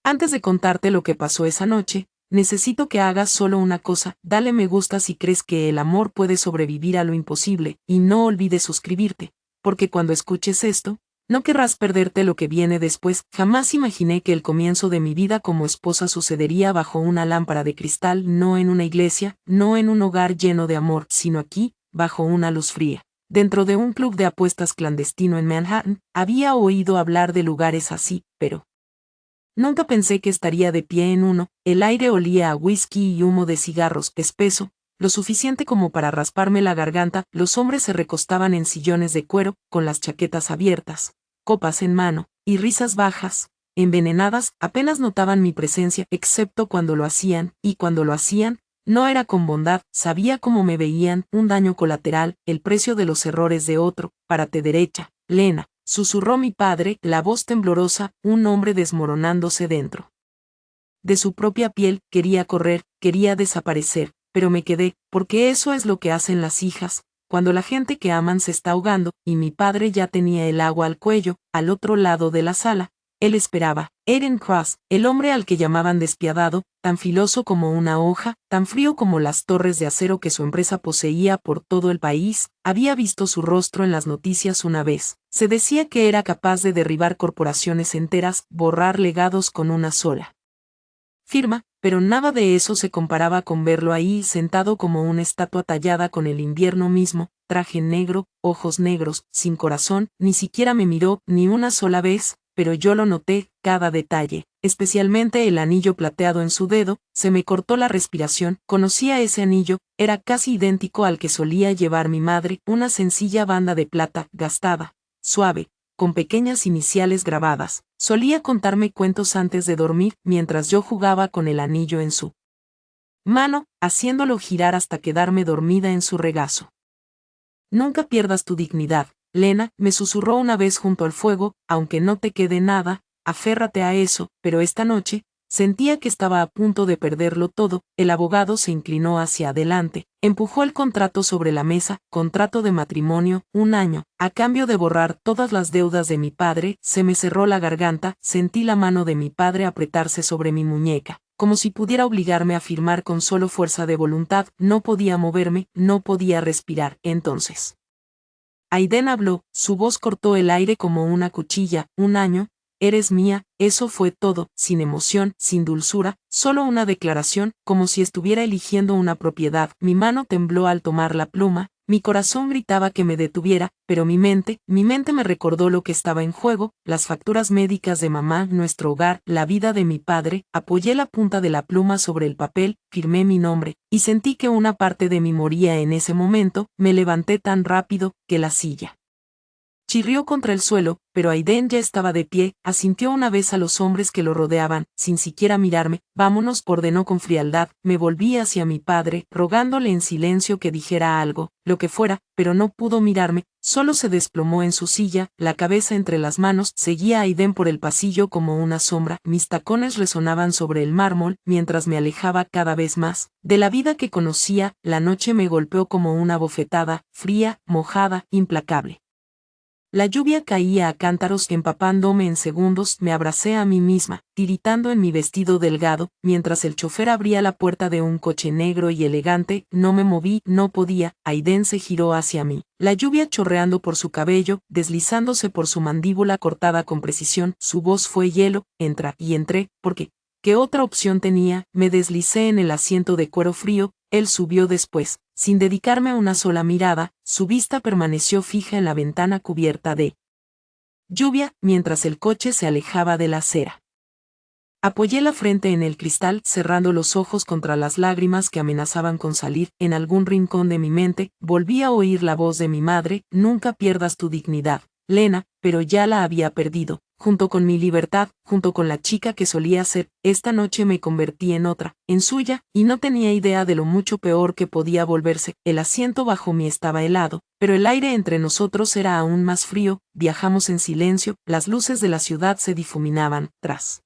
Antes de contarte lo que pasó esa noche, necesito que hagas solo una cosa: dale me gusta si crees que el amor puede sobrevivir a lo imposible, y no olvides suscribirte, porque cuando escuches esto, no querrás perderte lo que viene después. Jamás imaginé que el comienzo de mi vida como esposa sucedería bajo una lámpara de cristal, no en una iglesia, no en un hogar lleno de amor, sino aquí, bajo una luz fría. Dentro de un club de apuestas clandestino en Manhattan. Había oído hablar de lugares así, pero nunca pensé que estaría de pie en uno. El aire olía a whisky y humo de cigarros, espeso, lo suficiente como para rasparme la garganta. Los hombres se recostaban en sillones de cuero, con las chaquetas abiertas, copas en mano, y risas bajas, envenenadas. Apenas notaban mi presencia, excepto cuando lo hacían, y cuando lo hacían, no era con bondad. Sabía cómo me veían: un daño colateral, el precio de los errores de otro. Párate derecha, Lena, susurró mi padre, la voz temblorosa. Un hombre desmoronándose dentro de su propia piel. Quería correr, quería desaparecer, pero me quedé, porque eso es lo que hacen las hijas, cuando la gente que aman se está ahogando. Y mi padre ya tenía el agua al cuello, al otro lado de la sala. Él esperaba. Eden Cross, el hombre al que llamaban despiadado, tan filoso como una hoja, tan frío como las torres de acero que su empresa poseía por todo el país. Había visto su rostro en las noticias una vez. Se decía que era capaz de derribar corporaciones enteras, borrar legados con una sola firma, pero nada de eso se comparaba con verlo ahí, sentado como una estatua tallada con el invierno mismo, traje negro, ojos negros, sin corazón. Ni siquiera me miró, ni una sola vez, pero yo lo noté, cada detalle, especialmente el anillo plateado en su dedo. Se me cortó la respiración. Conocía ese anillo, era casi idéntico al que solía llevar mi madre, una sencilla banda de plata, gastada, suave, con pequeñas iniciales grabadas. Solía contarme cuentos antes de dormir, mientras yo jugaba con el anillo en su mano, haciéndolo girar hasta quedarme dormida en su regazo. Nunca pierdas tu dignidad, Lena, me susurró una vez junto al fuego. Aunque no te quede nada, aférrate a eso. Pero esta noche, sentía que estaba a punto de perderlo todo. El abogado se inclinó hacia adelante, empujó el contrato sobre la mesa. Contrato de matrimonio, 1 año, a cambio de borrar todas las deudas de mi padre. Se me cerró la garganta, sentí la mano de mi padre apretarse sobre mi muñeca, como si pudiera obligarme a firmar con solo fuerza de voluntad. No podía moverme, no podía respirar. Entonces Aiden habló, su voz cortó el aire como una cuchilla. 1 año, eres mía. Eso fue todo, sin emoción, sin dulzura, solo una declaración, como si estuviera eligiendo una propiedad. Mi mano tembló al tomar la pluma, mi corazón gritaba que me detuviera, pero mi mente me recordó lo que estaba en juego: las facturas médicas de mamá, nuestro hogar, la vida de mi padre. Apoyé la punta de la pluma sobre el papel, firmé mi nombre, y sentí que una parte de mí moría en ese momento. Me levanté tan rápido, que la silla chirrió contra el suelo, pero Aiden ya estaba de pie. Asintió una vez a los hombres que lo rodeaban, sin siquiera mirarme. Vámonos, ordenó con frialdad. Me volví hacia mi padre, rogándole en silencio que dijera algo, lo que fuera, pero no pudo mirarme. Solo se desplomó en su silla, la cabeza entre las manos. Seguía a Aiden por el pasillo como una sombra. Mis tacones resonaban sobre el mármol, mientras me alejaba cada vez más de la vida que conocía. La noche me golpeó como una bofetada, fría, mojada, implacable. La lluvia caía a cántaros, empapándome en segundos. Me abracé a mí misma, tiritando en mi vestido delgado, mientras el chofer abría la puerta de un coche negro y elegante. No me moví, no podía. Aiden se giró hacia mí, la lluvia chorreando por su cabello, deslizándose por su mandíbula cortada con precisión. Su voz fue hielo. Entra. Y entré, porque ¿qué otra opción tenía? Me deslicé en el asiento de cuero frío. Él subió después, sin dedicarme una sola mirada. Su vista permaneció fija en la ventana cubierta de lluvia, mientras el coche se alejaba de la acera. Apoyé la frente en el cristal, cerrando los ojos contra las lágrimas que amenazaban con salir. En algún rincón de mi mente, volví a oír la voz de mi madre: nunca pierdas tu dignidad, Lena. Pero ya la había perdido, junto con mi libertad, junto con la chica que solía ser. Esta noche me convertí en otra, en suya, y no tenía idea de lo mucho peor que podía volverse. El asiento bajo mí estaba helado, pero el aire entre nosotros era aún más frío. Viajamos en silencio, las luces de la ciudad se difuminaban tras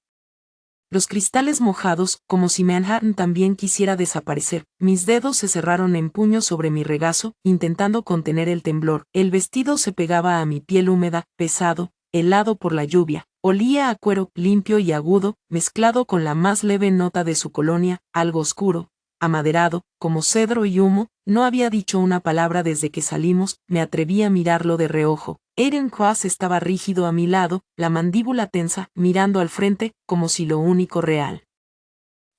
los cristales mojados, como si Manhattan también quisiera desaparecer. Mis dedos se cerraron en puños sobre mi regazo, intentando contener el temblor. El vestido se pegaba a mi piel húmeda, pesado, helado por la lluvia. Olía a cuero limpio y agudo, mezclado con la más leve nota de su colonia, algo oscuro, amaderado, como cedro y humo. No había dicho una palabra desde que salimos. Me atreví a mirarlo de reojo. Aiden Cross estaba rígido a mi lado, la mandíbula tensa, mirando al frente, como si lo único real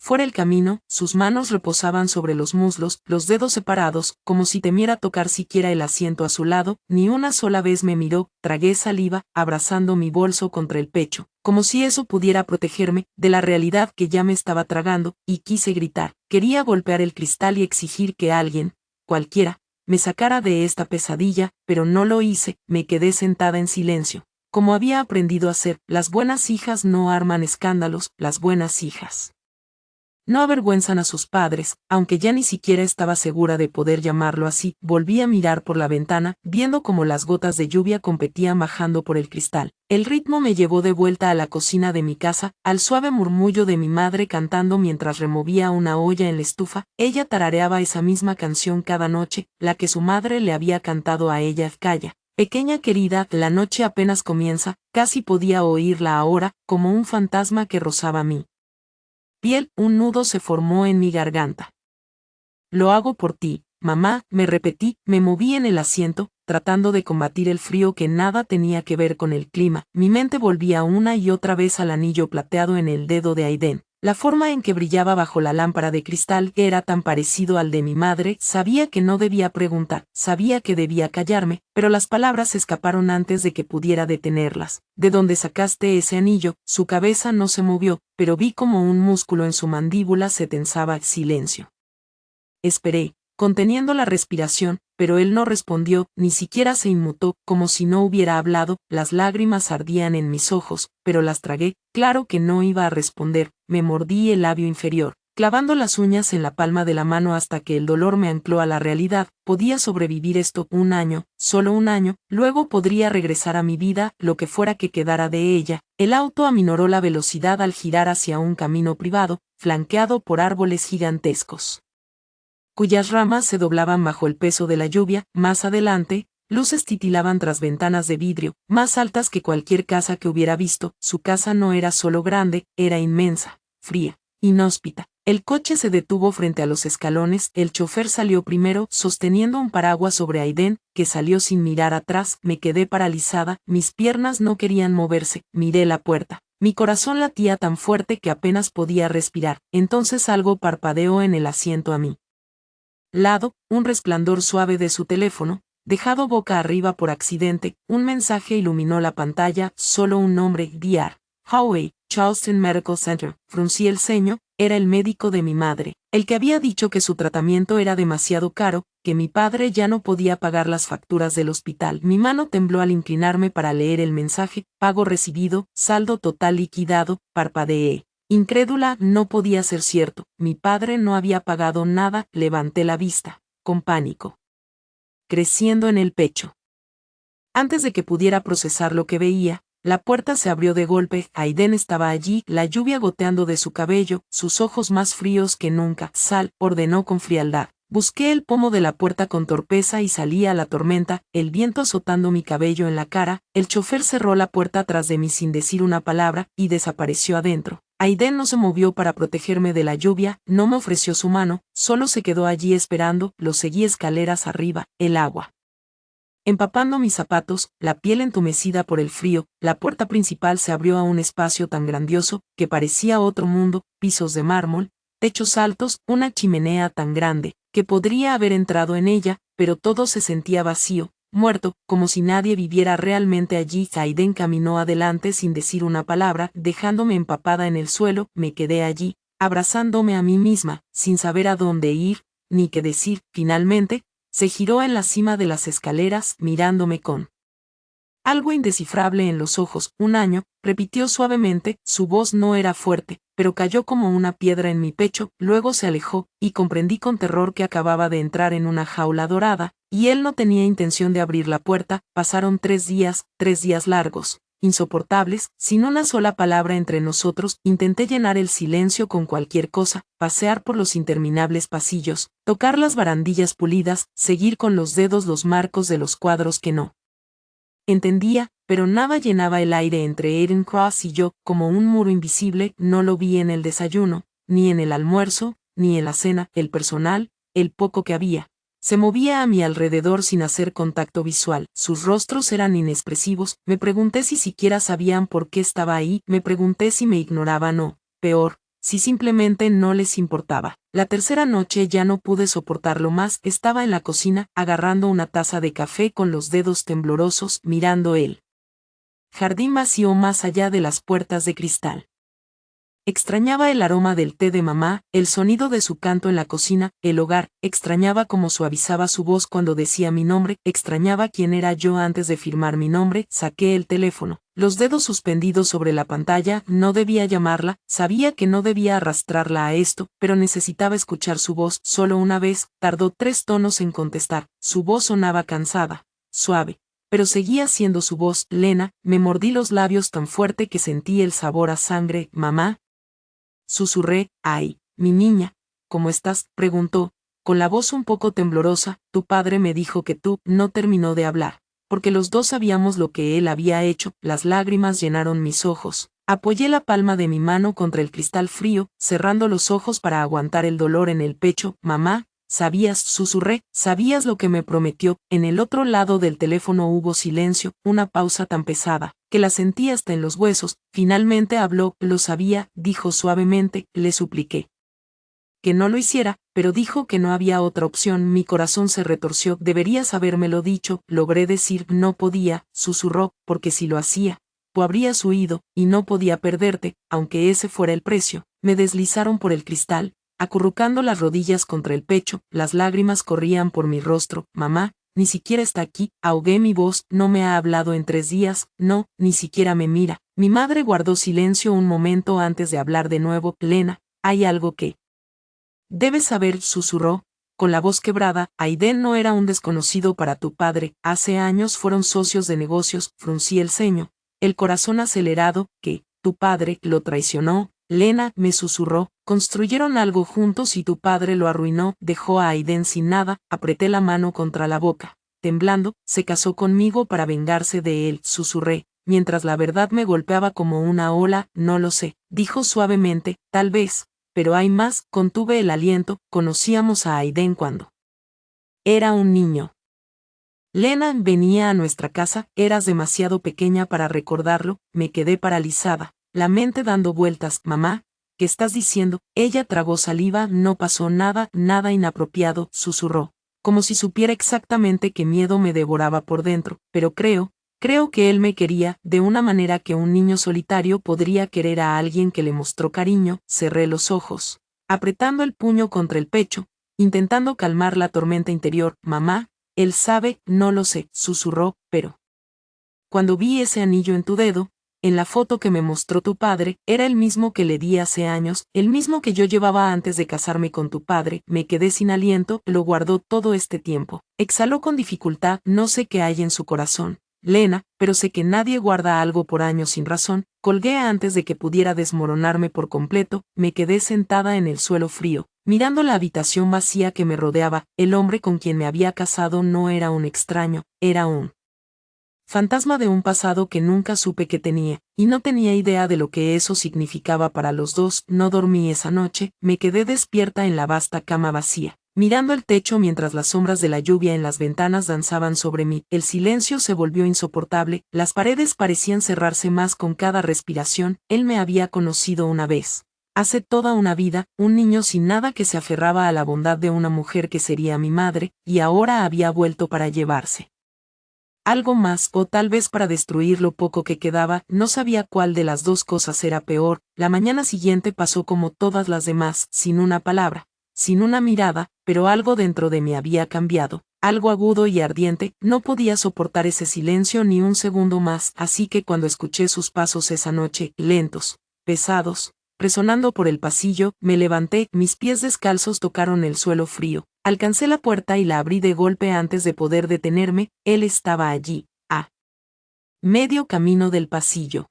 fuera el camino. Sus manos reposaban sobre los muslos, los dedos separados, como si temiera tocar siquiera el asiento a su lado. Ni una sola vez me miró. Tragué saliva, abrazando mi bolso contra el pecho, como si eso pudiera protegerme de la realidad que ya me estaba tragando, y quise gritar. Quería golpear el cristal y exigir que alguien, cualquiera, me sacara de esta pesadilla, pero no lo hice. Me quedé sentada en silencio. Como había aprendido a hacer, las buenas hijas no arman escándalos, las buenas hijas no avergüenzan a sus padres. Aunque ya ni siquiera estaba segura de poder llamarlo así. Volví a mirar por la ventana, viendo cómo las gotas de lluvia competían bajando por el cristal. El ritmo me llevó de vuelta a la cocina de mi casa, al suave murmullo de mi madre cantando mientras removía una olla en la estufa. Ella tarareaba esa misma canción cada noche, la que su madre le había cantado a ella. Calla, pequeña querida, la noche apenas comienza. Casi podía oírla ahora, como un fantasma que rozaba mi piel. Un nudo se formó en mi garganta. Lo hago por ti, mamá, me repetí. Me moví en el asiento, tratando de combatir el frío que nada tenía que ver con el clima. Mi mente volvía una y otra vez al anillo plateado en el dedo de Aiden. La forma en que brillaba bajo la lámpara de cristal era tan parecido al de mi madre. Sabía que no debía preguntar, sabía que debía callarme, pero las palabras escaparon antes de que pudiera detenerlas. ¿De dónde sacaste ese anillo? Su cabeza no se movió, pero vi como un músculo en su mandíbula se tensaba. Silencio. Esperé, conteniendo la respiración, pero él no respondió, ni siquiera se inmutó, como si no hubiera hablado. Las lágrimas ardían en mis ojos, pero las tragué. Claro que no iba a responder. Me mordí el labio inferior, clavando las uñas en la palma de la mano hasta que el dolor me ancló a la realidad. Podía sobrevivir esto un año, solo un año, luego podría regresar a mi vida, lo que fuera que quedara de ella. El auto aminoró la velocidad al girar hacia un camino privado, flanqueado por árboles gigantescos, cuyas ramas se doblaban bajo el peso de la lluvia. Más adelante, luces titilaban tras ventanas de vidrio, más altas que cualquier casa que hubiera visto. Su casa no era solo grande, era inmensa, fría, inhóspita. El coche se detuvo frente a los escalones. El chofer salió primero, sosteniendo un paraguas sobre Aiden, que salió sin mirar atrás. Me quedé paralizada, mis piernas no querían moverse. Miré la puerta. Mi corazón latía tan fuerte que apenas podía respirar. Entonces algo parpadeó en el asiento a mi lado, un resplandor suave de su teléfono, dejado boca arriba por accidente. Un mensaje iluminó la pantalla, solo un nombre: Dr. Howe, Charleston Medical Center. Fruncí el ceño. Era el médico de mi madre, el que había dicho que su tratamiento era demasiado caro, que mi padre ya no podía pagar las facturas del hospital. Mi mano tembló al inclinarme para leer el mensaje: pago recibido, saldo total liquidado. Parpadeé. Incrédula, no podía ser cierto. Mi padre no había pagado nada. Levanté la vista, con pánico creciendo en el pecho. Antes de que pudiera procesar lo que veía, la puerta se abrió de golpe. Aiden estaba allí, la lluvia goteando de su cabello, sus ojos más fríos que nunca. Sal, ordenó con frialdad. Busqué el pomo de la puerta con torpeza y salí a la tormenta, el viento azotando mi cabello en la cara. El chofer cerró la puerta tras de mí sin decir una palabra, y desapareció adentro. Aiden no se movió para protegerme de la lluvia, no me ofreció su mano, solo se quedó allí esperando. Lo seguí escaleras arriba, el agua empapando mis zapatos, la piel entumecida por el frío. La puerta principal se abrió a un espacio tan grandioso que parecía otro mundo: pisos de mármol, techos altos, una chimenea tan grande que podría haber entrado en ella, pero todo se sentía vacío, muerto, como si nadie viviera realmente allí. Aiden caminó adelante sin decir una palabra, dejándome empapada en el suelo. Me quedé allí, abrazándome a mí misma, sin saber a dónde ir, ni qué decir. Finalmente, se giró en la cima de las escaleras, mirándome con algo indescifrable en los ojos. Un año, repitió suavemente. Su voz no era fuerte, pero cayó como una piedra en mi pecho. Luego se alejó, y comprendí con terror que acababa de entrar en una jaula dorada, y él no tenía intención de abrir la puerta. Pasaron 3 días largos, insoportables, sin una sola palabra entre nosotros. Intenté llenar el silencio con cualquier cosa: pasear por los interminables pasillos, tocar las barandillas pulidas, seguir con los dedos los marcos de los cuadros que no entendía, pero nada llenaba el aire entre Eden Cross y yo, como un muro invisible. No lo vi en el desayuno, ni en el almuerzo, ni en la cena. El personal, el poco que había, se movía a mi alrededor sin hacer contacto visual. Sus rostros eran inexpresivos. Me pregunté si siquiera sabían por qué estaba ahí. Me pregunté si me ignoraban o, peor, si simplemente no les importaba. La tercera noche ya no pude soportarlo más. Estaba en la cocina, agarrando una taza de café con los dedos temblorosos, mirando el jardín vacío más allá de las puertas de cristal. Extrañaba el aroma del té de mamá, el sonido de su canto en la cocina, el hogar. Extrañaba cómo suavizaba su voz cuando decía mi nombre. Extrañaba quién era yo antes de firmar mi nombre. Saqué el teléfono, los dedos suspendidos sobre la pantalla. No debía llamarla, sabía que no debía arrastrarla a esto, pero necesitaba escuchar su voz. Solo una vez. Tardó 3 tonos en contestar. Su voz sonaba cansada, suave, pero seguía siendo su voz. Lena. Me mordí los labios tan fuerte que sentí el sabor a sangre. Mamá. Susurré. Ay, mi niña, ¿cómo estás?, preguntó, con la voz un poco temblorosa. Tu padre me dijo que tú. No terminó de hablar, porque los dos sabíamos lo que él había hecho. Las lágrimas llenaron mis ojos. Apoyé la palma de mi mano contra el cristal frío, cerrando los ojos para aguantar el dolor en el pecho. Mamá, sabías, susurré, sabías lo que me prometió. En el otro lado del teléfono hubo silencio, una pausa tan pesada que la sentí hasta en los huesos. Finalmente habló. Lo sabía, dijo suavemente. Le supliqué que no lo hiciera, pero dijo que no había otra opción. Mi corazón se retorció. Deberías habérmelo dicho. Logré decir. No podía, susurró, porque si lo hacía, tú habrías huido, y no podía perderte, aunque ese fuera el precio. Me deslizaron por el cristal, acurrucando las rodillas contra el pecho. Las lágrimas corrían por mi rostro. Mamá, ni siquiera está aquí. Ahogué mi voz. No me ha hablado en 3 días, no, ni siquiera me mira. Mi madre guardó silencio un momento antes de hablar de nuevo. Lena, hay algo que debes saber, susurró, con la voz quebrada. Aiden no era un desconocido para tu padre. Hace años fueron socios de negocios. Fruncí el ceño, el corazón acelerado. Que tu padre lo traicionó. Lena, me susurró, construyeron algo juntos y tu padre lo arruinó. Dejó a Aiden sin nada. Apreté la mano contra la boca. Temblando, se casó conmigo para vengarse de él, susurré, mientras la verdad me golpeaba como una ola. No lo sé, dijo suavemente, tal vez, pero hay más. Contuve el aliento. Conocíamos a Aiden cuando era un niño. Lena venía a nuestra casa. Eras demasiado pequeña para recordarlo. Me quedé paralizada, la mente dando vueltas. Mamá, ¿qué estás diciendo? Ella tragó saliva. No pasó nada, nada inapropiado, susurró, como si supiera exactamente qué miedo me devoraba por dentro. Pero creo que él me quería, de una manera que un niño solitario podría querer a alguien que le mostró cariño. Cerré los ojos, apretando el puño contra el pecho, intentando calmar la tormenta interior. Mamá, él sabe. No lo sé, susurró, pero cuando vi ese anillo en tu dedo, en la foto que me mostró tu padre, era el mismo que le di hace años, el mismo que yo llevaba antes de casarme con tu padre. Me quedé sin aliento. Lo guardó todo este tiempo. Exhaló con dificultad. No sé qué hay en su corazón, Lena, pero sé que nadie guarda algo por años sin razón. Colgué antes de que pudiera desmoronarme por completo. Me quedé sentada en el suelo frío, mirando la habitación vacía que me rodeaba. El hombre con quien me había casado no era un extraño, era un fantasma de un pasado que nunca supe que tenía, y no tenía idea de lo que eso significaba para los dos. No dormí esa noche. Me quedé despierta en la vasta cama vacía, mirando el techo mientras las sombras de la lluvia en las ventanas danzaban sobre mí. El silencio se volvió insoportable. Las paredes parecían cerrarse más con cada respiración. Él me había conocido una vez, hace toda una vida, un niño sin nada que se aferraba a la bondad de una mujer que sería mi madre, y ahora había vuelto para llevarse algo más, o tal vez para destruir lo poco que quedaba. No sabía cuál de las dos cosas era peor. La mañana siguiente pasó como todas las demás, sin una palabra, sin una mirada, pero algo dentro de mí había cambiado, algo agudo y ardiente. No podía soportar ese silencio ni un segundo más, así que cuando escuché sus pasos esa noche, lentos, pesados, resonando por el pasillo, me levanté. Mis pies descalzos tocaron el suelo frío. Alcancé la puerta y la abrí de golpe antes de poder detenerme. Él estaba allí, a medio camino del pasillo,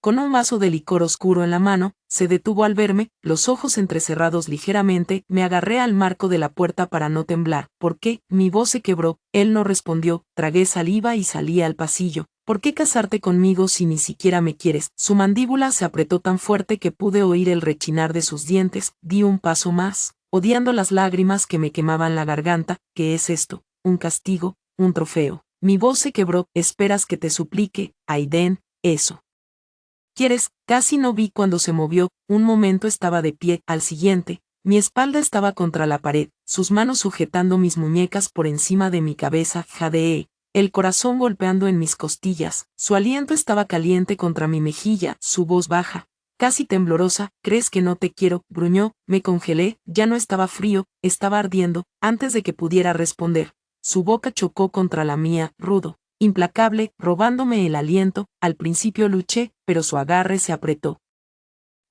con un vaso de licor oscuro en la mano. Se detuvo al verme, los ojos entrecerrados ligeramente. Me agarré al marco de la puerta para no temblar. ¿Por qué? Mi voz se quebró. Él no respondió. Tragué saliva y salí al pasillo, ¿Por qué casarte conmigo si ni siquiera me quieres? Su mandíbula se apretó tan fuerte que pude oír el rechinar de sus dientes. Di un paso más, odiando las lágrimas que me quemaban la garganta. ¿Qué es esto? ¿Un castigo? ¿Un trofeo? Mi voz se quebró. ¿Esperas que te suplique, Aiden, eso? ¿Quieres? Casi no vi cuando se movió. Un momento estaba de pie, al siguiente, mi espalda estaba contra la pared, sus manos sujetando mis muñecas por encima de mi cabeza. Jadeé, el corazón golpeando en mis costillas. Su aliento estaba caliente contra mi mejilla, su voz baja, casi temblorosa. ¿Crees que no te quiero? Gruñó. Me congelé. Ya no estaba frío, estaba ardiendo. Antes de que pudiera responder, su boca chocó contra la mía, rudo, implacable, robándome el aliento. Al principio luché, pero su agarre se apretó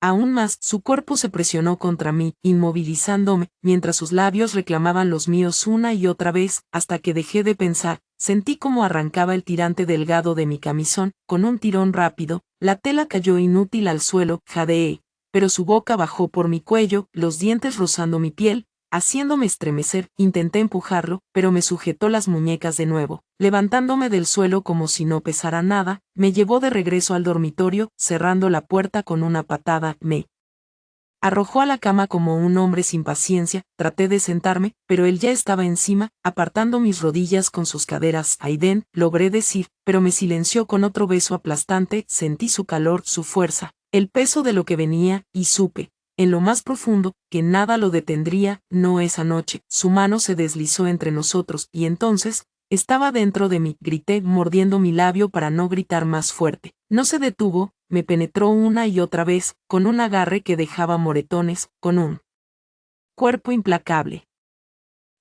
aún más. Su cuerpo se presionó contra mí, inmovilizándome, mientras sus labios reclamaban los míos una y otra vez, hasta que dejé de pensar. Sentí como arrancaba el tirante delgado de mi camisón. Con un tirón rápido, la tela cayó inútil al suelo. Jadeé, pero su boca bajó por mi cuello, los dientes rozando mi piel, haciéndome estremecer. Intenté empujarlo, pero me sujetó las muñecas de nuevo. Levantándome del suelo como si no pesara nada, me llevó de regreso al dormitorio, cerrando la puerta con una patada. Me arrojó a la cama como un hombre sin paciencia. Traté de sentarme, pero él ya estaba encima, apartando mis rodillas con sus caderas. Aiden, logré decir, pero me silenció con otro beso aplastante. Sentí su calor, su fuerza, el peso de lo que venía, y supe, en lo más profundo, que nada lo detendría. No esa noche. Su mano se deslizó entre nosotros, y entonces, estaba dentro de mí. Grité, mordiendo mi labio para no gritar más fuerte. No se detuvo, me penetró una y otra vez, con un agarre que dejaba moretones, con un cuerpo implacable.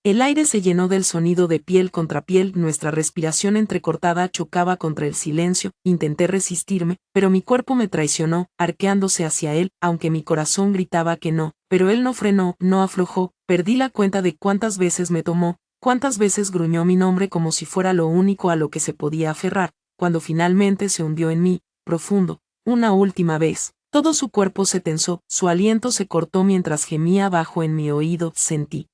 El aire se llenó del sonido de piel contra piel. Nuestra respiración entrecortada chocaba contra el silencio. Intenté resistirme, pero mi cuerpo me traicionó, arqueándose hacia él, aunque mi corazón gritaba que no. Pero él no frenó, no aflojó. Perdí la cuenta de cuántas veces me tomó, cuántas veces gruñó mi nombre como si fuera lo único a lo que se podía aferrar. Cuando finalmente se hundió en mí, profundo, una última vez, todo su cuerpo se tensó, su aliento se cortó mientras gemía bajo en mi oído. Sentí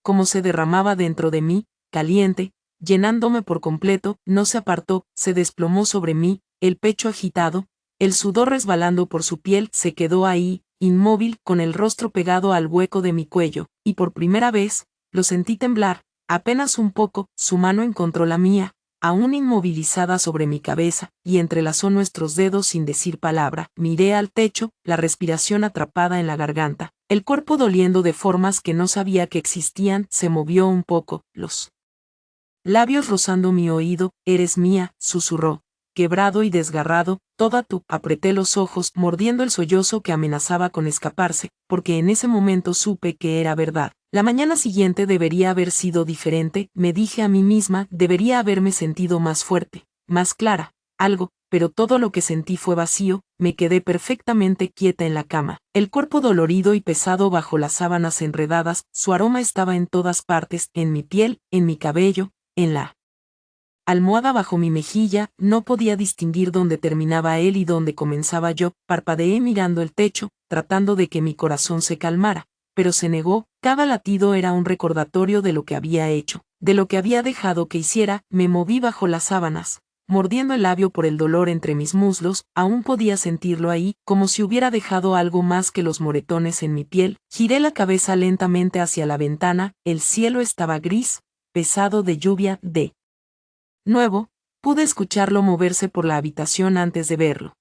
como se derramaba dentro de mí, caliente, llenándome por completo. No se apartó, se desplomó sobre mí, el pecho agitado, el sudor resbalando por su piel. Se quedó ahí, inmóvil, con el rostro pegado al hueco de mi cuello, y por primera vez, lo sentí temblar, apenas un poco. Su mano encontró la mía, aún inmovilizada sobre mi cabeza, y entrelazó nuestros dedos sin decir palabra. Miré al techo, la respiración atrapada en la garganta, el cuerpo doliendo de formas que no sabía que existían. Se movió un poco, los labios rozando mi oído. Eres mía, susurró, quebrado y desgarrado, toda tú. Apreté los ojos, mordiendo el sollozo que amenazaba con escaparse, porque en ese momento supe que era verdad. La mañana siguiente debería haber sido diferente, me dije a mí misma. Debería haberme sentido más fuerte, más clara, algo, pero todo lo que sentí fue vacío. Me quedé perfectamente quieta en la cama, el cuerpo dolorido y pesado bajo las sábanas enredadas. Su aroma estaba en todas partes, en mi piel, en mi cabello, en la almohada bajo mi mejilla. No podía distinguir dónde terminaba él y dónde comenzaba yo. Parpadeé mirando el techo, tratando de que mi corazón se calmara, pero se negó. Cada latido era un recordatorio de lo que había hecho, de lo que había dejado que hiciera. Me moví bajo las sábanas, mordiendo el labio por el dolor entre mis muslos. Aún podía sentirlo ahí, como si hubiera dejado algo más que los moretones en mi piel. Giré la cabeza lentamente hacia la ventana. El cielo estaba gris, pesado de lluvia. De nuevo, pude escucharlo moverse por la habitación antes de verlo.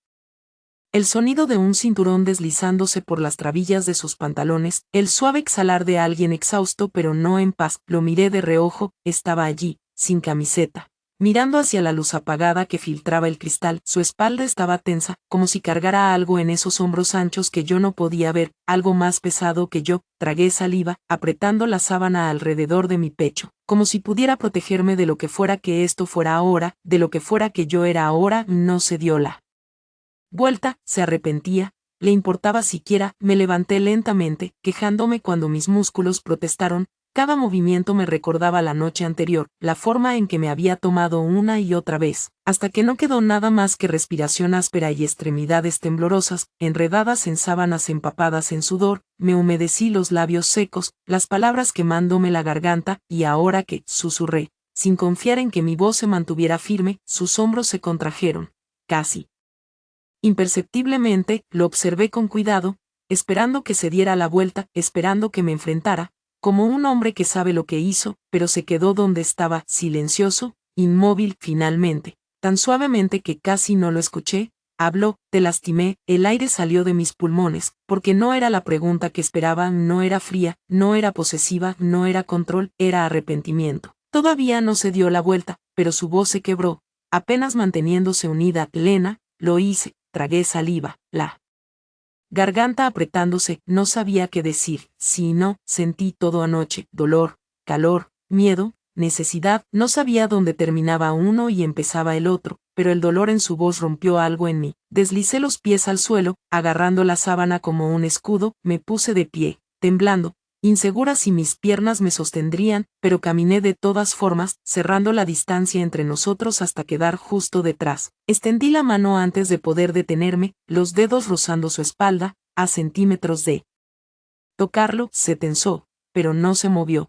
El sonido de un cinturón deslizándose por las trabillas de sus pantalones, el suave exhalar de alguien exhausto pero no en paz. Lo miré de reojo. Estaba allí, sin camiseta, mirando hacia la luz apagada que filtraba el cristal. Su espalda estaba tensa, como si cargara algo en esos hombros anchos que yo no podía ver, algo más pesado que yo. Tragué saliva, apretando la sábana alrededor de mi pecho, como si pudiera protegerme de lo que fuera que esto fuera ahora, de lo que fuera que yo era ahora. No se dio la vuelta, se arrepentía, le importaba siquiera. Me levanté lentamente, quejándome cuando mis músculos protestaron. Cada movimiento me recordaba la noche anterior, la forma en que me había tomado una y otra vez, hasta que no quedó nada más que respiración áspera y extremidades temblorosas, enredadas en sábanas empapadas en sudor. Me humedecí los labios secos, las palabras quemándome la garganta. Y ahora que, susurré, sin confiar en que mi voz se mantuviera firme, sus hombros se contrajeron. Casi imperceptiblemente, lo observé con cuidado, esperando que se diera la vuelta, esperando que me enfrentara, como un hombre que sabe lo que hizo, pero se quedó donde estaba, silencioso, inmóvil. Finalmente, tan suavemente que casi no lo escuché, habló: te lastimé. El aire salió de mis pulmones, porque no era la pregunta que esperaba, no era fría, no era posesiva, no era control, era arrepentimiento. Todavía no se dio la vuelta, pero su voz se quebró, apenas manteniéndose unida. Lena, lo hice, tragué saliva, la garganta apretándose, no sabía qué decir. Sí y no, sentí todo anoche: dolor, calor, miedo, necesidad. No sabía dónde terminaba uno y empezaba el otro, pero el dolor en su voz rompió algo en mí. Deslicé los pies al suelo, agarrando la sábana como un escudo, me puse de pie, temblando, insegura si mis piernas me sostendrían, pero caminé de todas formas, cerrando la distancia entre nosotros hasta quedar justo detrás. Extendí la mano antes de poder detenerme, los dedos rozando su espalda, a centímetros de tocarlo. Se tensó, pero no se movió.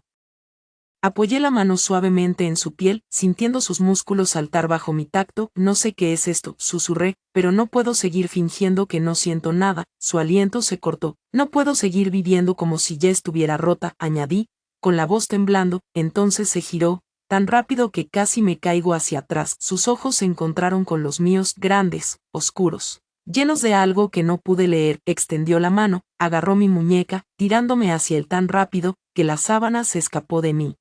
Apoyé la mano suavemente en su piel, sintiendo sus músculos saltar bajo mi tacto. No sé qué es esto, susurré, pero no puedo seguir fingiendo que no siento nada. Su aliento se cortó. No puedo seguir viviendo como si ya estuviera rota, añadí, con la voz temblando. Entonces se giró, tan rápido que casi me caigo hacia atrás. Sus ojos se encontraron con los míos, grandes, oscuros, llenos de algo que no pude leer. Extendió la mano, agarró mi muñeca, tirándome hacia él tan rápido, que la sábana se escapó de mí.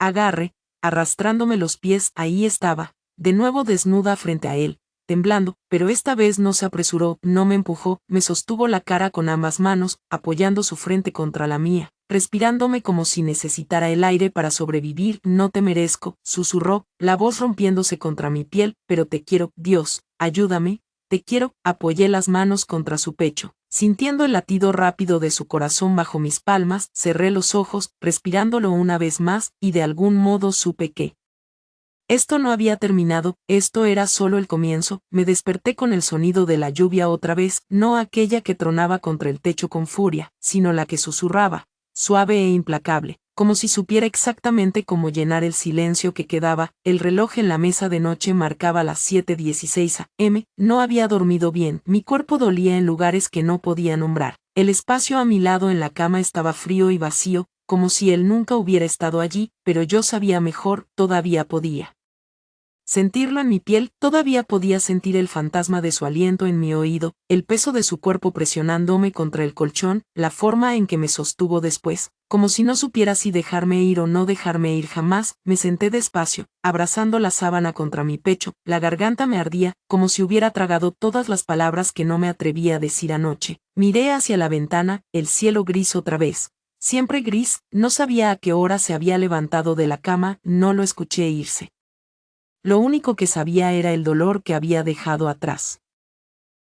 Agarré, arrastrándome los pies. Ahí estaba, de nuevo desnuda frente a él, temblando, pero esta vez no se apresuró, no me empujó, me sostuvo la cara con ambas manos, apoyando su frente contra la mía, respirándome como si necesitara el aire para sobrevivir. No te merezco, susurró, la voz rompiéndose contra mi piel, pero te quiero, Dios, ayúdame, te quiero. Apoyé las manos contra su pecho, sintiendo el latido rápido de su corazón bajo mis palmas. Cerré los ojos, respirándolo una vez más, y de algún modo supe que esto no había terminado, esto era solo el comienzo. Me desperté con el sonido de la lluvia otra vez, no aquella que tronaba contra el techo con furia, sino la que susurraba, suave e implacable, como si supiera exactamente cómo llenar el silencio que quedaba. El reloj en la mesa de noche marcaba las 7:16 am. No había dormido bien, mi cuerpo dolía en lugares que no podía nombrar. El espacio a mi lado en la cama estaba frío y vacío, como si él nunca hubiera estado allí, pero yo sabía mejor. Todavía podía sentirlo en mi piel, todavía podía sentir el fantasma de su aliento en mi oído, el peso de su cuerpo presionándome contra el colchón, la forma en que me sostuvo después, como si no supiera si dejarme ir o no dejarme ir jamás. Me senté despacio, abrazando la sábana contra mi pecho, la garganta me ardía, como si hubiera tragado todas las palabras que no me atrevía a decir anoche. Miré hacia la ventana, el cielo gris otra vez. Siempre gris. No sabía a qué hora se había levantado de la cama, no lo escuché irse. Lo único que sabía era el dolor que había dejado atrás.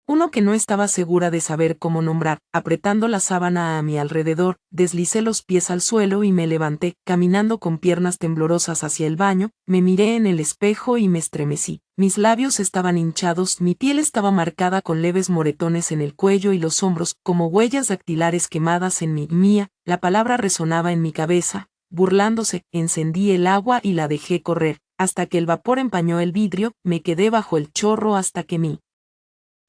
Uno que no estaba segura de saber cómo nombrar. Apretando la sábana a mi alrededor, deslicé los pies al suelo y me levanté, caminando con piernas temblorosas hacia el baño. Me miré en el espejo y me estremecí. Mis labios estaban hinchados, mi piel estaba marcada con leves moretones en el cuello y los hombros, como huellas dactilares quemadas en mi mía. La palabra resonaba en mi cabeza, burlándose. Encendí el agua y la dejé correr, hasta que el vapor empañó el vidrio. Me quedé bajo el chorro hasta que mi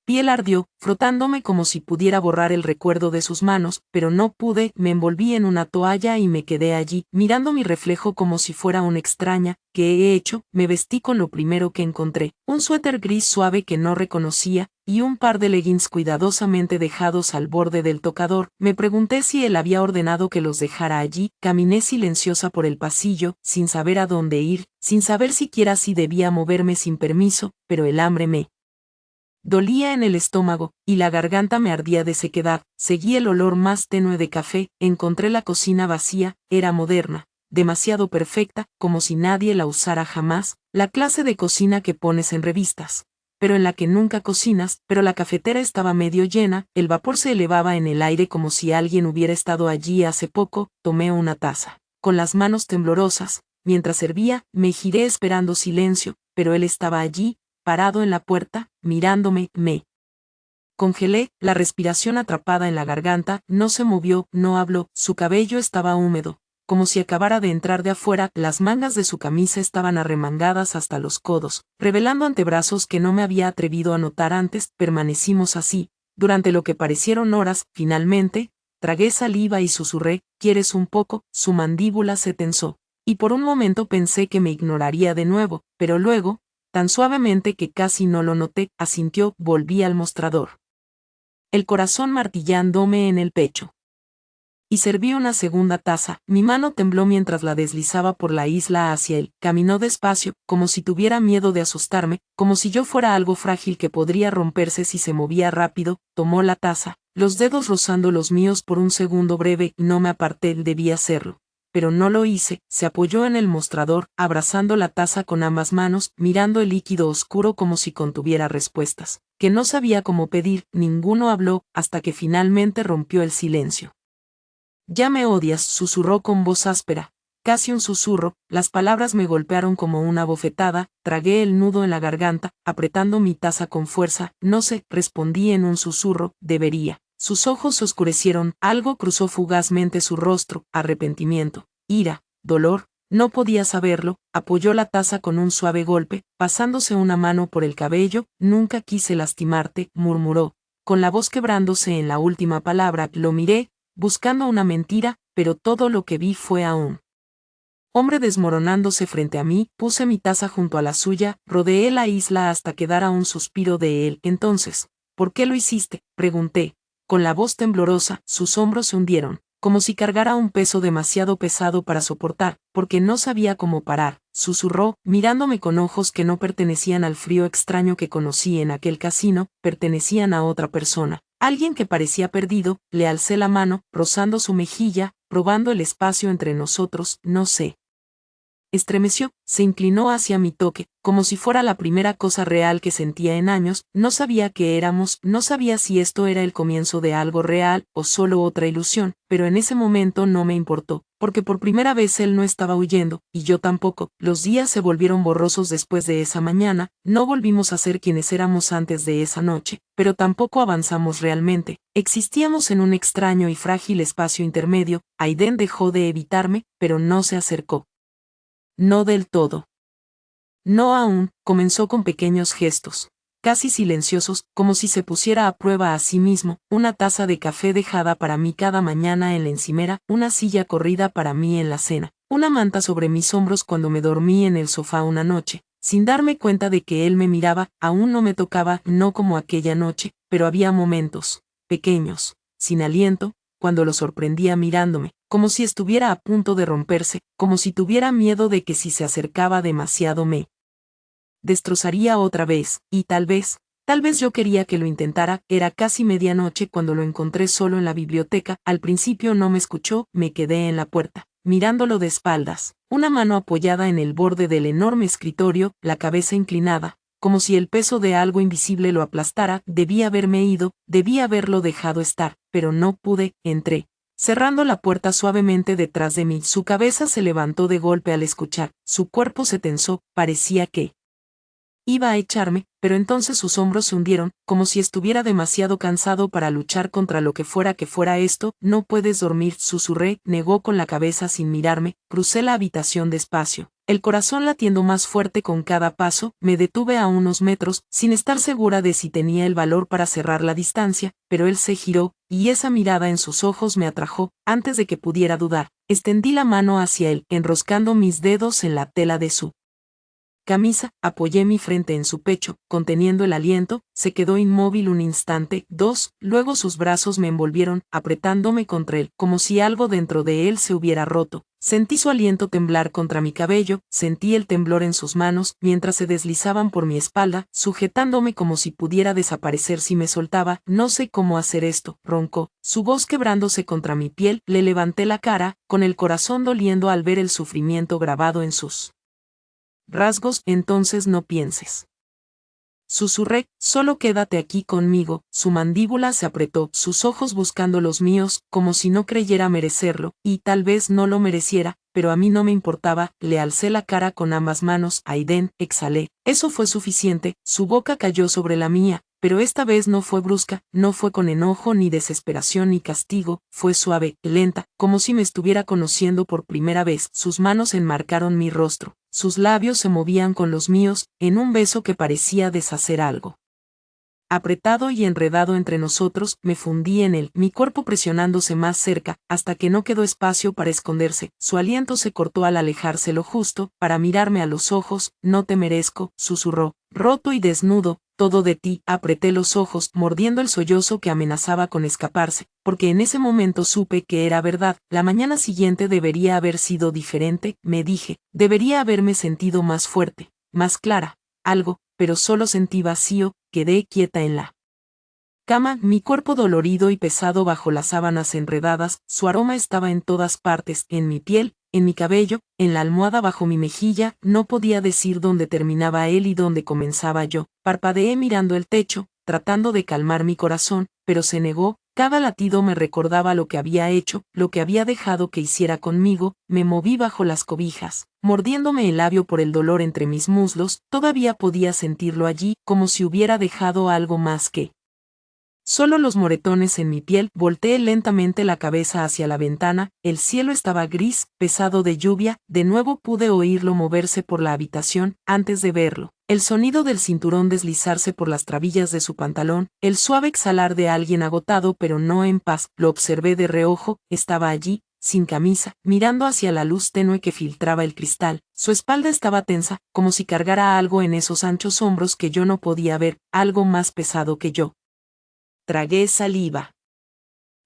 piel ardió, frotándome como si pudiera borrar el recuerdo de sus manos, pero no pude. Me envolví en una toalla y me quedé allí, mirando mi reflejo como si fuera una extraña. ¿Qué he hecho? Me vestí con lo primero que encontré, un suéter gris suave que no reconocía, y un par de leggings cuidadosamente dejados al borde del tocador. Me pregunté si él había ordenado que los dejara allí. Caminé silenciosa por el pasillo, sin saber a dónde ir, sin saber siquiera si debía moverme sin permiso, pero el hambre me dolía en el estómago, y la garganta me ardía de sequedad. Seguí el olor más tenue de café. Encontré la cocina vacía, era moderna, demasiado perfecta, como si nadie la usara jamás, la clase de cocina que pones en revistas, pero en la que nunca cocinas. Pero la cafetera estaba medio llena, el vapor se elevaba en el aire como si alguien hubiera estado allí hace poco. Tomé una taza, con las manos temblorosas, mientras servía. Me giré esperando silencio, pero él estaba allí, parado en la puerta, mirándome. Me congelé, la respiración atrapada en la garganta. No se movió, no habló. Su cabello estaba húmedo, como si acabara de entrar de afuera. Las mangas de su camisa estaban arremangadas hasta los codos, revelando antebrazos que no me había atrevido a notar antes. Permanecimos así, durante lo que parecieron horas. Finalmente, tragué saliva y susurré, ¿quieres un poco? Su mandíbula se tensó, y por un momento pensé que me ignoraría de nuevo, pero luego, tan suavemente que casi no lo noté, asintió. Volví al mostrador, el corazón martillándome en el pecho. Y serví una segunda taza. Mi mano tembló mientras la deslizaba por la isla hacia él. Caminó despacio, como si tuviera miedo de asustarme, como si yo fuera algo frágil que podría romperse si se movía rápido. Tomó la taza, los dedos rozando los míos por un segundo breve. No me aparté, debía hacerlo. Pero no lo hice. Se apoyó en el mostrador, abrazando la taza con ambas manos, mirando el líquido oscuro como si contuviera respuestas que no sabía cómo pedir. Ninguno habló, hasta que finalmente rompió el silencio. Ya me odias, susurró con voz áspera, casi un susurro. Las palabras me golpearon como una bofetada. Tragué el nudo en la garganta, apretando mi taza con fuerza. No sé, respondí en un susurro, debería. Sus ojos se oscurecieron, algo cruzó fugazmente su rostro, arrepentimiento, ira, dolor. No podía saberlo. Apoyó la taza con un suave golpe, pasándose una mano por el cabello. Nunca quise lastimarte, murmuró, con la voz quebrándose en la última palabra. Lo miré, buscando una mentira, pero todo lo que vi fue a un hombre desmoronándose frente a mí. Puse mi taza junto a la suya, rodeé la isla hasta quedar a un suspiro de él. Entonces, ¿por qué lo hiciste?, pregunté, con la voz temblorosa. Sus hombros se hundieron, como si cargara un peso demasiado pesado para soportar, porque no sabía cómo parar. Susurró, mirándome con ojos que no pertenecían al frío extraño que conocí en aquel casino, pertenecían a otra persona. Alguien que parecía perdido. Le alcé la mano, rozando su mejilla, probando el espacio entre nosotros. No sé. Estremeció, se inclinó hacia mi toque, como si fuera la primera cosa real que sentía en años. No sabía qué éramos, no sabía si esto era el comienzo de algo real o solo otra ilusión, pero en ese momento no me importó, porque por primera vez él no estaba huyendo, y yo tampoco. Los días se volvieron borrosos después de esa mañana. No volvimos a ser quienes éramos antes de esa noche, pero tampoco avanzamos realmente. Existíamos en un extraño y frágil espacio intermedio. Aiden dejó de evitarme, pero no se acercó. No del todo. No aún. Comenzó con pequeños gestos, casi silenciosos, como si se pusiera a prueba a sí mismo. Una taza de café dejada para mí cada mañana en la encimera, una silla corrida para mí en la cena, una manta sobre mis hombros cuando me dormí en el sofá una noche, sin darme cuenta de que él me miraba. Aún no me tocaba, no como aquella noche, pero había momentos, pequeños, sin aliento, cuando lo sorprendía mirándome, como si estuviera a punto de romperse, como si tuviera miedo de que si se acercaba demasiado me destrozaría otra vez. Y tal vez yo quería que lo intentara. Era casi medianoche cuando lo encontré solo en la biblioteca. Al principio no me escuchó. Me quedé en la puerta, mirándolo de espaldas, una mano apoyada en el borde del enorme escritorio, la cabeza inclinada, como si el peso de algo invisible lo aplastara. Debí haberme ido, debí haberlo dejado estar, pero no pude. Entré, cerrando la puerta suavemente detrás de mí. Su cabeza se levantó de golpe al escuchar, su cuerpo se tensó, parecía que iba a echarme, pero entonces sus hombros se hundieron, como si estuviera demasiado cansado para luchar contra lo que fuera esto. No puedes dormir, susurré. Negó con la cabeza sin mirarme. Crucé la habitación despacio, el corazón latiendo más fuerte con cada paso. Me detuve a unos metros, sin estar segura de si tenía el valor para cerrar la distancia, pero él se giró, y esa mirada en sus ojos me atrajo. Antes de que pudiera dudar, extendí la mano hacia él, enroscando mis dedos en la tela de su camisa. Apoyé mi frente en su pecho, conteniendo el aliento. Se quedó inmóvil un instante, dos, luego sus brazos me envolvieron, apretándome contra él, como si algo dentro de él se hubiera roto. Sentí su aliento temblar contra mi cabello, sentí el temblor en sus manos, mientras se deslizaban por mi espalda, sujetándome como si pudiera desaparecer si me soltaba. No sé cómo hacer esto, roncó, su voz quebrándose contra mi piel. Le levanté la cara, con el corazón doliendo al ver el sufrimiento grabado en sus rasgos. Entonces no pienses, susurré, solo quédate aquí conmigo. Su mandíbula se apretó, sus ojos buscando los míos, como si no creyera merecerlo, y tal vez no lo mereciera, pero a mí no me importaba. Le alcé la cara con ambas manos. Aiden, exhalé. Eso fue suficiente. Su boca cayó sobre la mía, pero esta vez no fue brusca, no fue con enojo ni desesperación ni castigo, fue suave, lenta, como si me estuviera conociendo por primera vez. Sus manos enmarcaron mi rostro, sus labios se movían con los míos, en un beso que parecía deshacer algo apretado y enredado entre nosotros, me fundí en él, mi cuerpo presionándose más cerca, hasta que no quedó espacio para esconderse. Su aliento se cortó al alejarse lo justo, para mirarme a los ojos. No te merezco, susurró, roto y desnudo, todo de ti. Apreté los ojos, mordiendo el sollozo que amenazaba con escaparse, porque en ese momento supe que era verdad. La mañana siguiente debería haber sido diferente, me dije, debería haberme sentido más fuerte, más clara, algo, pero solo sentí vacío. Quedé quieta en la cama, mi cuerpo dolorido y pesado bajo las sábanas enredadas. Su aroma estaba en todas partes, en mi piel, en mi cabello, en la almohada bajo mi mejilla. No podía decir dónde terminaba él y dónde comenzaba yo. Parpadeé mirando el techo, tratando de calmar mi corazón, pero se negó. Cada latido me recordaba lo que había hecho, lo que había dejado que hiciera conmigo. Me moví bajo las cobijas, mordiéndome el labio por el dolor entre mis muslos. Todavía podía sentirlo allí, como si hubiera dejado algo más que solo los moretones en mi piel. Volteé lentamente la cabeza hacia la ventana. El cielo estaba gris, pesado de lluvia. De nuevo pude oírlo moverse por la habitación. Antes de verlo, el sonido del cinturón deslizarse por las trabillas de su pantalón, el suave exhalar de alguien agotado pero no en paz. Lo observé de reojo. Estaba allí, sin camisa, mirando hacia la luz tenue que filtraba el cristal. Su espalda estaba tensa, como si cargara algo en esos anchos hombros que yo no podía ver, algo más pesado que yo. Tragué saliva,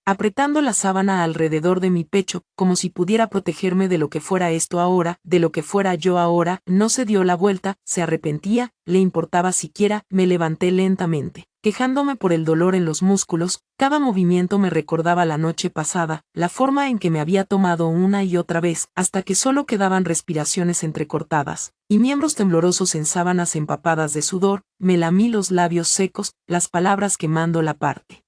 apretando la sábana alrededor de mi pecho, como si pudiera protegerme de lo que fuera esto ahora, de lo que fuera yo ahora. No se dio la vuelta, se arrepentía, le importaba siquiera. Me levanté lentamente, quejándome por el dolor en los músculos. Cada movimiento me recordaba la noche pasada, la forma en que me había tomado una y otra vez, hasta que solo quedaban respiraciones entrecortadas y miembros temblorosos en sábanas empapadas de sudor. Me lamí los labios secos, las palabras quemando la parte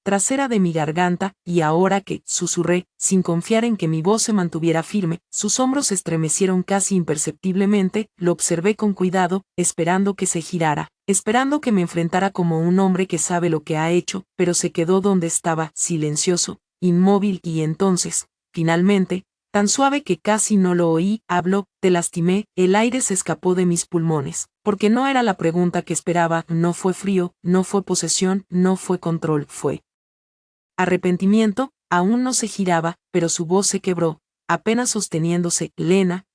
trasera de mi garganta. Y ahora que, susurré, sin confiar en que mi voz se mantuviera firme. Sus hombros se estremecieron casi imperceptiblemente. Lo observé con cuidado, esperando que se girara, esperando que me enfrentara como un hombre que sabe lo que ha hecho, pero se quedó donde estaba, silencioso, inmóvil. Y entonces, finalmente, tan suave que casi no lo oí, habló: te lastimé. El aire se escapó de mis pulmones, porque no era la pregunta que esperaba. No fue frío, no fue posesión, no fue control, fue arrepentimiento. Aún no se giraba, pero su voz se quebró, apenas sosteniéndose. Lena,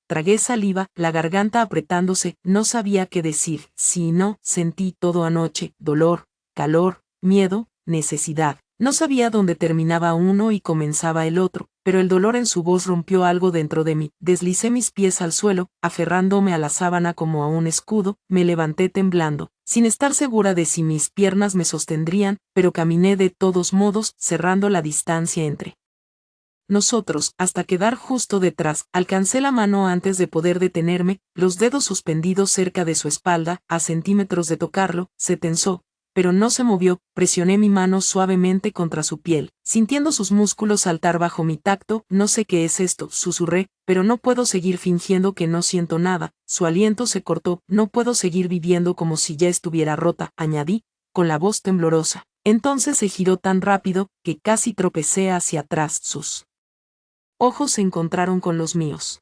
tragué saliva, la garganta apretándose. No sabía qué decir. Sí y no. Sentí todo anoche: dolor, calor, miedo, necesidad. No sabía dónde terminaba uno y comenzaba el otro, pero el dolor en su voz rompió algo dentro de mí. Deslicé mis pies al suelo, aferrándome a la sábana como a un escudo. Me levanté temblando, sin estar segura de si mis piernas me sostendrían, pero caminé de todos modos, cerrando la distancia entre nosotros, hasta quedar justo detrás. Alcancé la mano antes de poder detenerme, los dedos suspendidos cerca de su espalda. A centímetros de tocarlo, se tensó, pero no se movió. Presioné mi mano suavemente contra su piel, sintiendo sus músculos saltar bajo mi tacto. No sé qué es esto, susurré, pero no puedo seguir fingiendo que no siento nada. Su aliento se cortó. No puedo seguir viviendo como si ya estuviera rota, añadí, con la voz temblorosa. Entonces se giró tan rápido, que casi tropecé hacia atrás. Sus ojos se encontraron con los míos.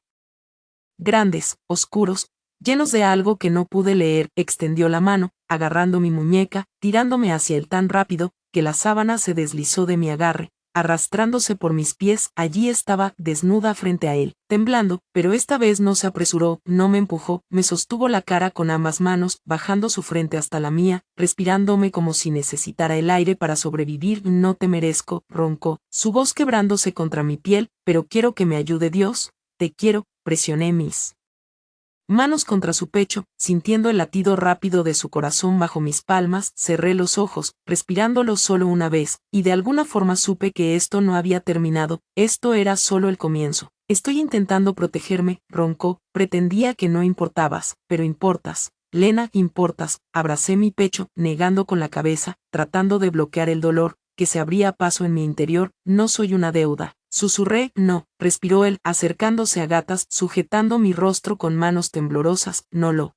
Grandes, oscuros, llenos de algo que no pude leer. Extendió la mano, agarrando mi muñeca, tirándome hacia él tan rápido, que la sábana se deslizó de mi agarre, arrastrándose por mis pies. Allí estaba, desnuda frente a él, temblando, pero esta vez no se apresuró, no me empujó, me sostuvo la cara con ambas manos, bajando su frente hasta la mía, respirándome como si necesitara el aire para sobrevivir. No te merezco, roncó, su voz quebrándose contra mi piel, pero quiero que me ayude Dios, te quiero. Presioné mis manos contra su pecho, sintiendo el latido rápido de su corazón bajo mis palmas. Cerré los ojos, respirándolo solo una vez, y de alguna forma supe que esto no había terminado. Esto era solo el comienzo. Estoy intentando protegerme, roncó. Pretendía que no importabas, pero importas. Lena, importas. Abracé mi pecho, negando con la cabeza, tratando de bloquear el dolor que se abría paso en mi interior. No soy una deuda. Susurré. No, respiró él, acercándose a gatas, sujetando mi rostro con manos temblorosas. No lo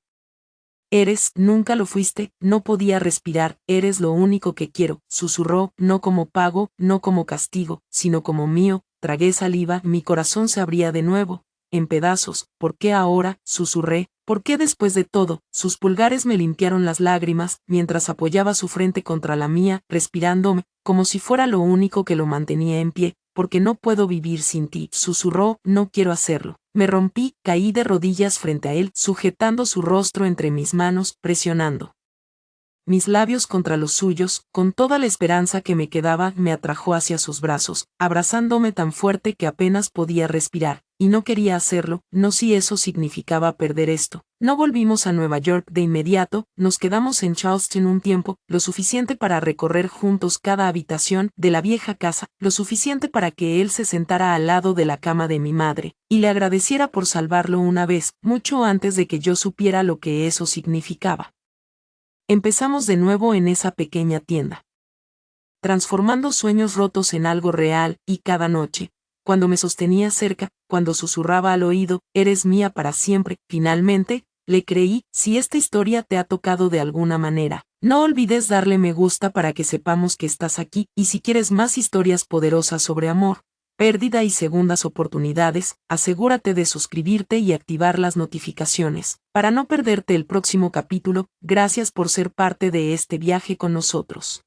Nunca lo fuiste, no podía respirar, eres lo único que quiero, susurró, no como pago, no como castigo, sino como mío. Tragué saliva, mi corazón se abría de nuevo, en pedazos. ¿Por qué ahora? Susurré. ¿Por qué después de todo? Sus pulgares me limpiaron las lágrimas, mientras apoyaba su frente contra la mía, respirándome, como si fuera lo único que lo mantenía en pie. Porque no puedo vivir sin ti, susurró, no quiero hacerlo. Me rompí, caí de rodillas frente a él, sujetando su rostro entre mis manos, presionando mis labios contra los suyos. Con toda la esperanza que me quedaba, me atrajo hacia sus brazos, abrazándome tan fuerte que apenas podía respirar, y no quería hacerlo, no si eso significaba perder esto. No volvimos a Nueva York de inmediato, nos quedamos en Charleston un tiempo, lo suficiente para recorrer juntos cada habitación de la vieja casa, lo suficiente para que él se sentara al lado de la cama de mi madre, y le agradeciera por salvarlo una vez, mucho antes de que yo supiera lo que eso significaba. Empezamos de nuevo en esa pequeña tienda, transformando sueños rotos en algo real, y cada noche, cuando me sostenía cerca, cuando susurraba al oído, eres mía para siempre, finalmente, le creí. Si esta historia te ha tocado de alguna manera, no olvides darle me gusta para que sepamos que estás aquí, y si quieres más historias poderosas sobre amor, pérdida y segundas oportunidades, asegúrate de suscribirte y activar las notificaciones, para no perderte el próximo capítulo. Gracias por ser parte de este viaje con nosotros.